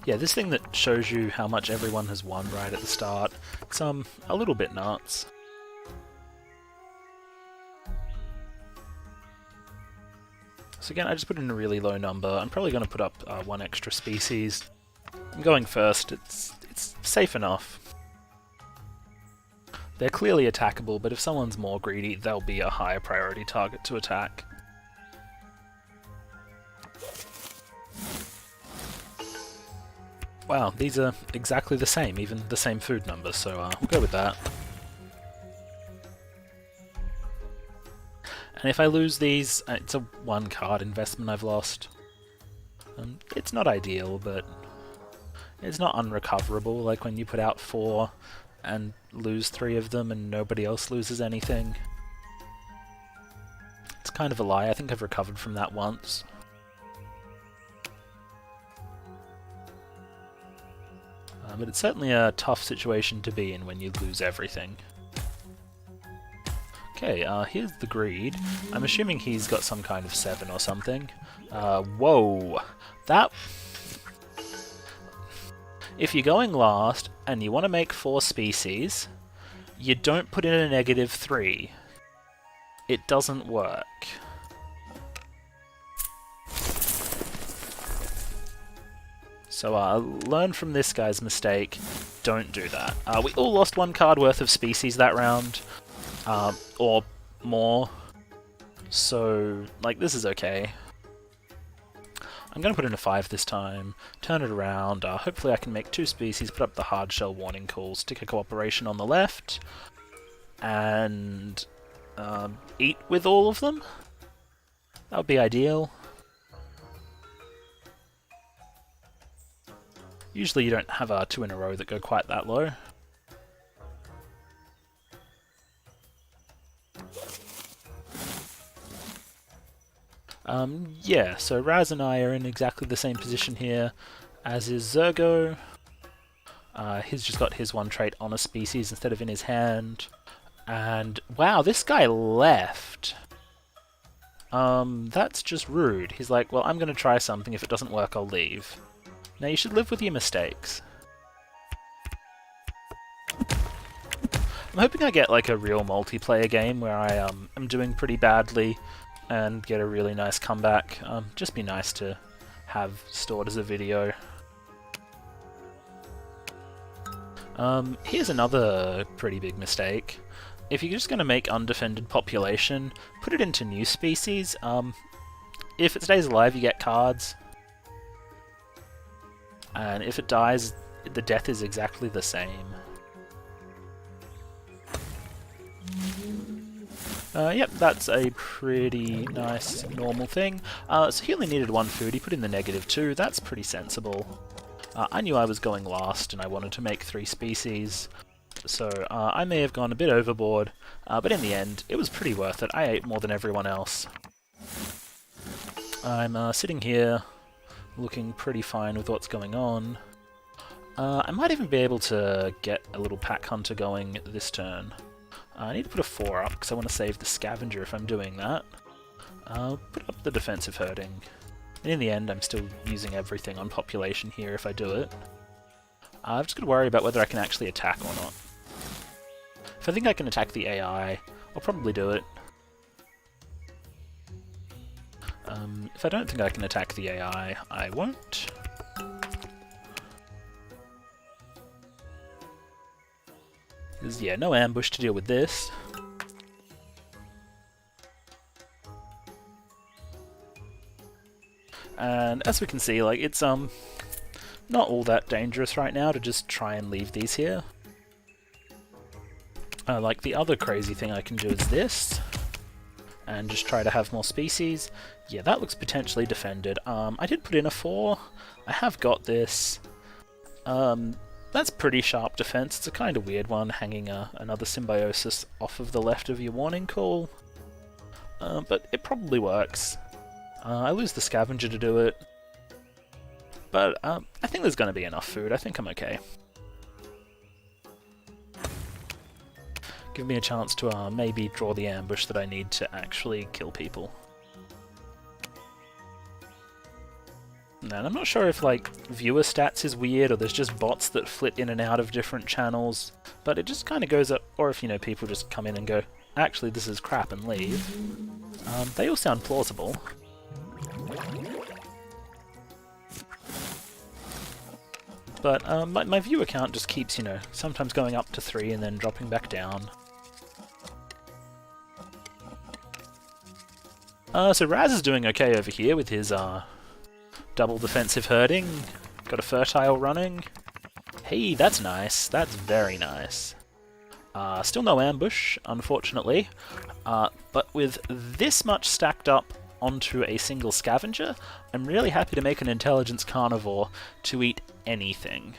Yeah, this thing that shows you how much everyone has won right at the start, it's a little bit nuts. So again, I just put in a really low number. I'm probably going to put up one extra species. I'm going first, it's safe enough. They're clearly attackable, but if someone's more greedy, they'll be a higher priority target to attack. Wow, these are exactly the same, even the same food number, so we'll go with that. And if I lose these, it's a one card investment I've lost. It's not ideal, but it's not unrecoverable, like when you put out 4 and lose 3 of them and nobody else loses anything. It's kind of a lie, I think I've recovered from that once. But it's certainly a tough situation to be in when you lose everything. Okay, here's the greed. I'm assuming he's got some kind of 7 or something. Whoa! That... If you're going last, and you want to make 4 species, you don't put in a -3. It doesn't work. So learn from this guy's mistake, don't do that. We all lost 1 card worth of species that round, or more, so like this is okay. I'm going to put in a 5 this time, turn it around, hopefully I can make 2 species, put up the hard shell warning call, stick a cooperation on the left, and eat with all of them? That would be ideal. Usually you don't have 2 in a row that go quite that low. Yeah, so Razz and I are in exactly the same position here, as is Zergo. He's just got his 1 trait on a species instead of in his hand. And wow, this guy left! That's just rude. He's like, well, I'm gonna try something, if it doesn't work I'll leave. Now you should live with your mistakes. I'm hoping I get like a real multiplayer game where I am doing pretty badly and get a really nice comeback. Just be nice to have stored as a video. Here's another pretty big mistake. If you're just going to make undefended population, put it into new species. If it stays alive you get cards. And if it dies, the death is exactly the same. Yep, that's a pretty nice normal thing. So he only needed 1 food, he put in the -2, that's pretty sensible. I knew I was going last and I wanted to make 3 species, so I may have gone a bit overboard, but in the end it was pretty worth it. I ate more than everyone else. I'm sitting here looking pretty fine with what's going on. I might even be able to get a little pack hunter going this turn. I need to put a 4 up because I want to save the scavenger if I'm doing that. I'll put up the defensive herding. And in the end I'm still using everything on population here if I do it. I've just got to worry about whether I can actually attack or not. If I think I can attack the AI, I'll probably do it. If I don't think I can attack the AI, I won't. There's, yeah, no ambush to deal with this. And as we can see, like, it's not all that dangerous right now to just try and leave these here. Like, the other crazy thing I can do is this, and just try to have more species. Yeah, that looks potentially defended. I did put in a 4. I have got this. That's pretty sharp defense. It's a kind of weird one, hanging another symbiosis off of the left of your warning call. But it probably works. I lose the scavenger to do it. But I think there's going to be enough food. I think I'm okay. Give me a chance to maybe draw the ambush that I need to actually kill people. And I'm not sure if like viewer stats is weird or there's just bots that flit in and out of different channels, but it just kind of goes up, or if, you know, people just come in and go, actually this is crap, and leave. They all sound plausible. But my viewer count just keeps, you know, sometimes going up to 3 and then dropping back down. So Razz is doing okay over here with his double defensive herding. Got a fertile running. Hey, that's nice. That's very nice. Still no ambush, unfortunately. But with this much stacked up onto a single scavenger, I'm really happy to make an intelligence carnivore to eat anything.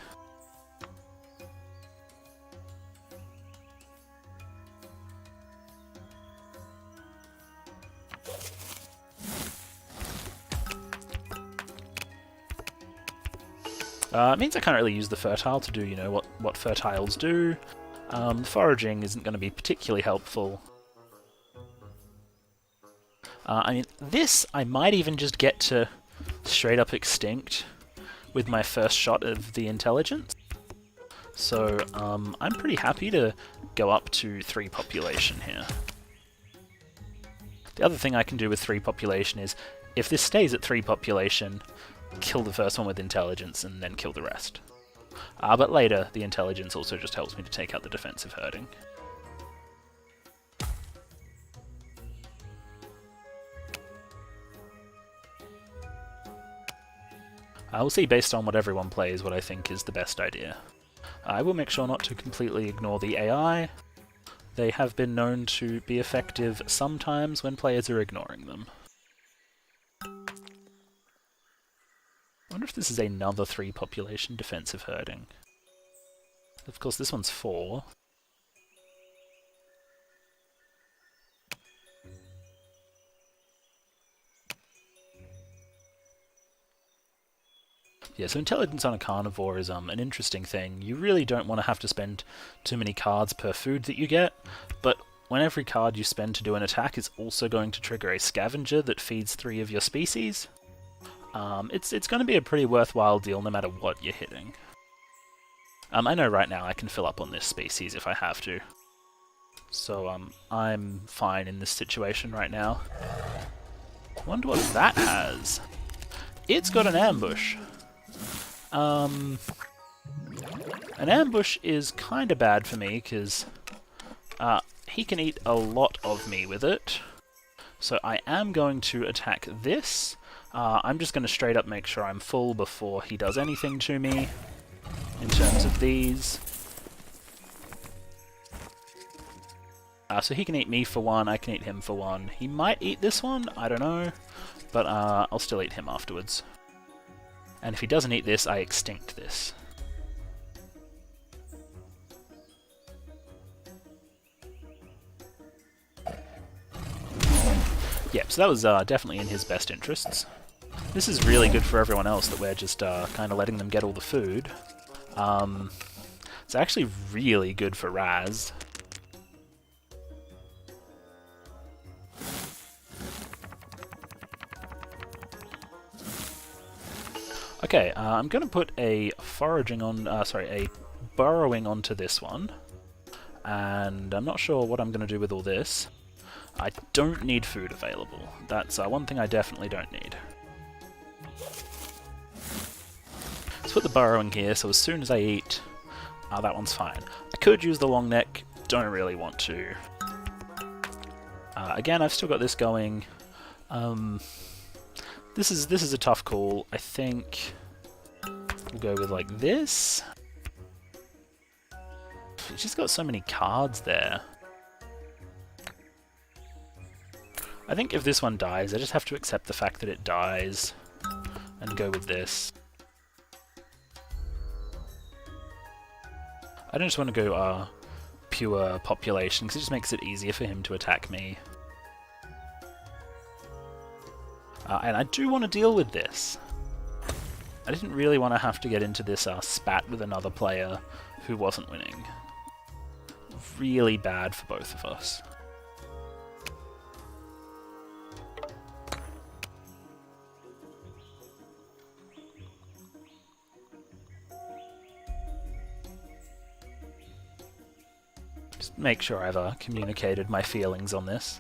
It means I can't really use the fertile to do, you know, what fertiles do. Foraging isn't going to be particularly helpful. I mean, this I might even just get to straight up extinct with my first shot of the intelligence. So I'm pretty happy to go up to 3 population here. The other thing I can do with 3 population is, if this stays at 3 population, kill the first one with intelligence and then kill the rest. But later, the intelligence also just helps me to take out the defensive herding. We'll see based on what everyone plays what I think is the best idea. I will make sure not to completely ignore the AI. They have been known to be effective sometimes when players are ignoring them. I wonder if this is another 3 population defensive herding. Of course, this one's 4. Yeah, so intelligence on a carnivore is an interesting thing. You really don't want to have to spend too many cards per food that you get, but when every card you spend to do an attack is also going to trigger a scavenger that feeds 3 of your species, it's going to be a pretty worthwhile deal no matter what you're hitting. I know right now I can fill up on this species if I have to, so I'm fine in this situation right now. I wonder what that has. It's got an ambush. An ambush is kind of bad for me because he can eat a lot of me with it. So I am going to attack this. I'm just going to straight up make sure I'm full before he does anything to me in terms of these. So he can eat me for 1, I can eat him for 1. He might eat this one, I don't know, but I'll still eat him afterwards. And if he doesn't eat this, I extinct this. Yep, so that was definitely in his best interests. This is really good for everyone else that we're just kind of letting them get all the food. It's actually really good for Razz. Okay, I'm going to put a foraging on, a burrowing onto this one, and I'm not sure what I'm going to do with all this. I don't need food available. That's one thing I definitely don't need. Let's put the burrowing here, so as soon as I eat, that one's fine. I could use the long neck, don't really want to. Again, I've still got this going. This is a tough call. I think we'll go with like this. It's just got so many cards there. I think if this one dies, I just have to accept the fact that it dies and go with this. I don't just want to go pure population because it just makes it easier for him to attack me. And I do want to deal with this. I didn't really want to have to get into this spat with another player who wasn't winning. Really bad for both of us. just make sure I've communicated my feelings on this.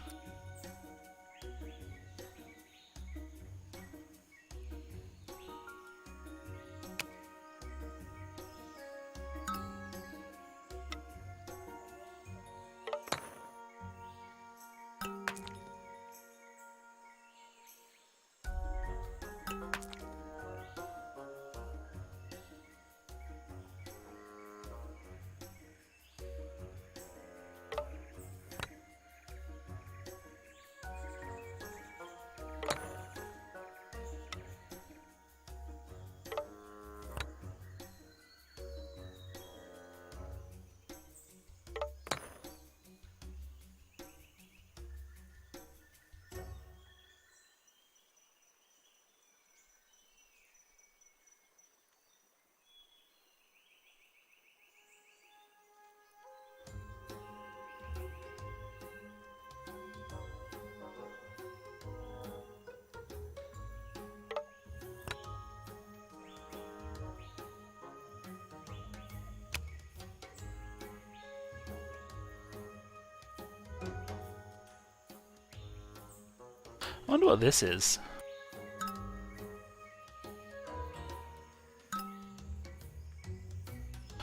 I wonder what this is.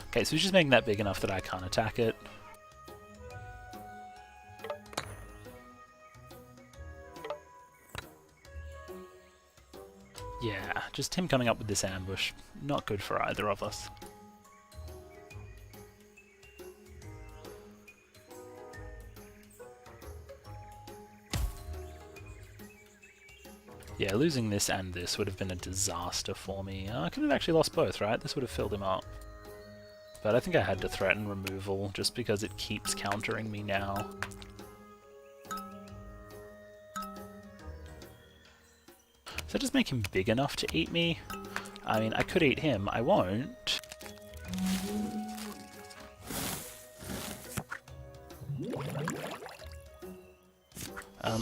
Okay, so he's just making that big enough that I can't attack it. Yeah, just him coming up with this ambush. Not good for either of us. Yeah, losing this and this would have been a disaster for me. I could have actually lost both, right? This would have filled him up. But I think I had to threaten removal, just because it keeps countering me now. Does that just make him big enough to eat me? I mean, I could eat him. I won't.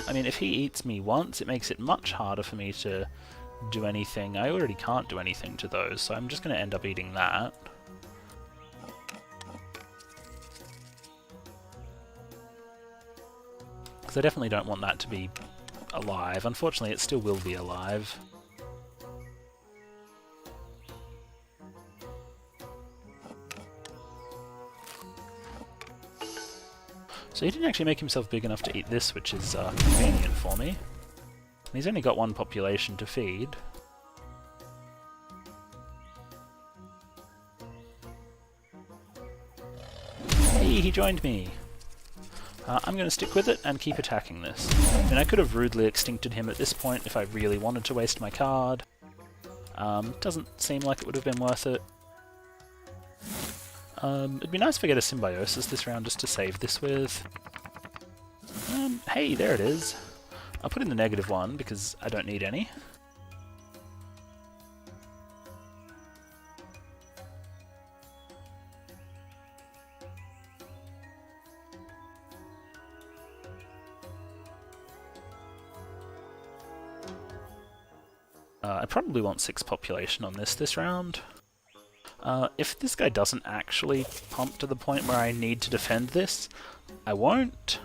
I mean, if he eats me once, it makes it much harder for me to do anything. I already can't do anything to those, so I'm just going to end up eating that. Because I definitely don't want that to be alive. Unfortunately, it still will be alive. So he didn't actually make himself big enough to eat this, which is convenient for me. And he's only got one population to feed. Hey, he joined me! I'm going to stick with it and keep attacking this. I mean, I could have rudely extincted him at this point if I really wanted to waste my card. Doesn't seem like it would have been worth it. It'd be nice if I get a symbiosis this round just to save this with. Hey, there it is. I'll put in the -1 because I don't need any. I probably want 6 population on this round. If this guy doesn't actually pump to the point where I need to defend this, I won't.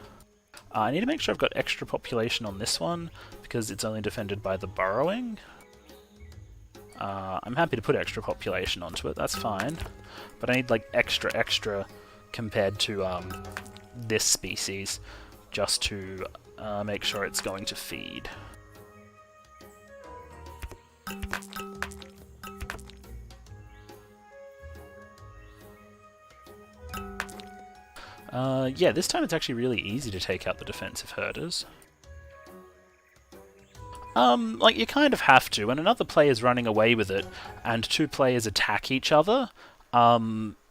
I need to make sure I've got extra population on this one, because it's only defended by the burrowing. I'm happy to put extra population onto it, that's fine. But I need like extra compared to this species, just to make sure it's going to feed. Yeah, this time it's actually really easy to take out the defensive herders. Like, you kind of have to. When another player's running away with it, and 2 players attack each other,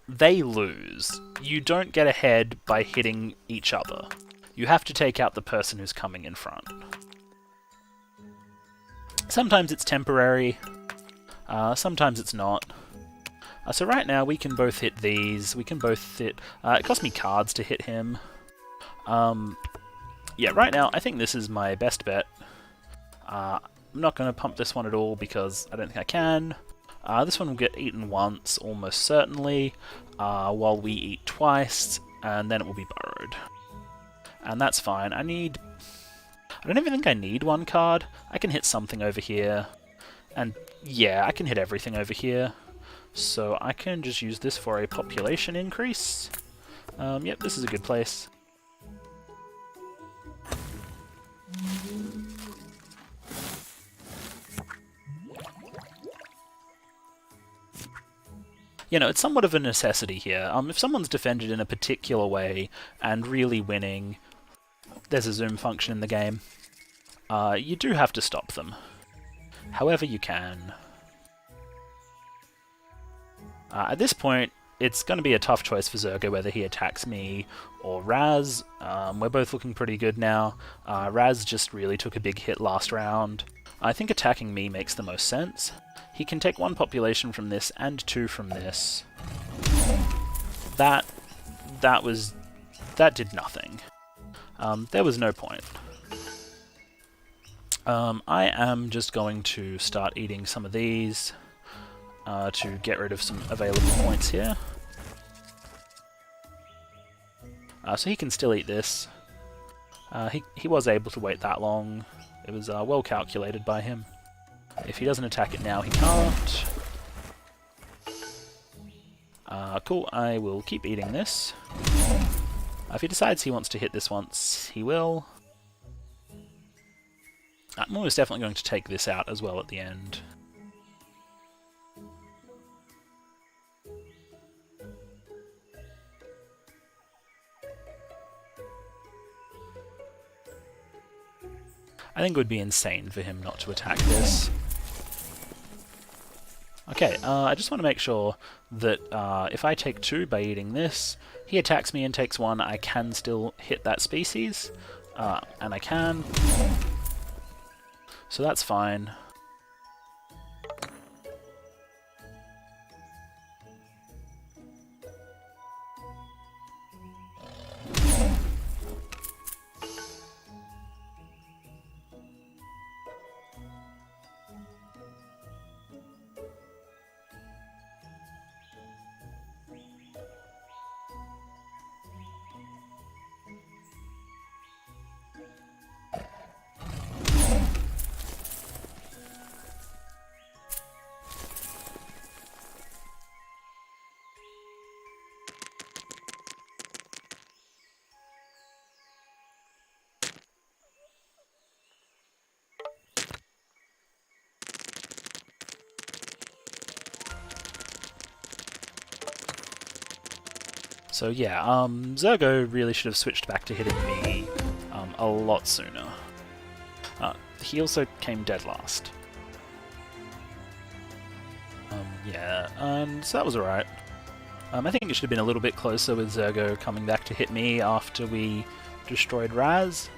they lose. You don't get ahead by hitting each other. You have to take out the person who's coming in front. Sometimes it's temporary, sometimes it's not. So right now we can both hit these, we can both hit... it cost me cards to hit him. Yeah, right now I think this is my best bet. I'm not going to pump this one at all because I don't think I can. This one will get eaten once, almost certainly, while we eat twice. and then it will be burrowed. And that's fine. I don't even think I need one card. I can hit something over here. And yeah, I can hit everything over here. So I can just use this for a population increase. Yep, this is a good place. You know, it's somewhat of a necessity here. If someone's defended in a particular way and really winning, there's a zoom function in the game, you do have to stop them. However you can. At this point, it's going to be a tough choice for Zergo whether he attacks me or Razz. We're both looking pretty good now. Razz just really took a big hit last round. I think attacking me makes the most sense. He can take 1 population from this and 2 from this. That did nothing. There was no point. I am just going to start eating some of these to get rid of some available points here. So he can still eat this. He was able to wait that long. It was well calculated by him. If he doesn't attack it now, he can't. Cool, I will keep eating this. If he decides he wants to hit this once, he will. I'm almost definitely going to take this out as well at the end. I think it would be insane for him not to attack this. Okay, I just want to make sure that if I take 2 by eating this, he attacks me and takes 1, I can still hit that species, and I can. So that's fine. So yeah, Zergo really should have switched back to hitting me a lot sooner. He also came dead last. Yeah, and so that was alright. I think it should have been a little bit closer with Zergo coming back to hit me after we destroyed Razz.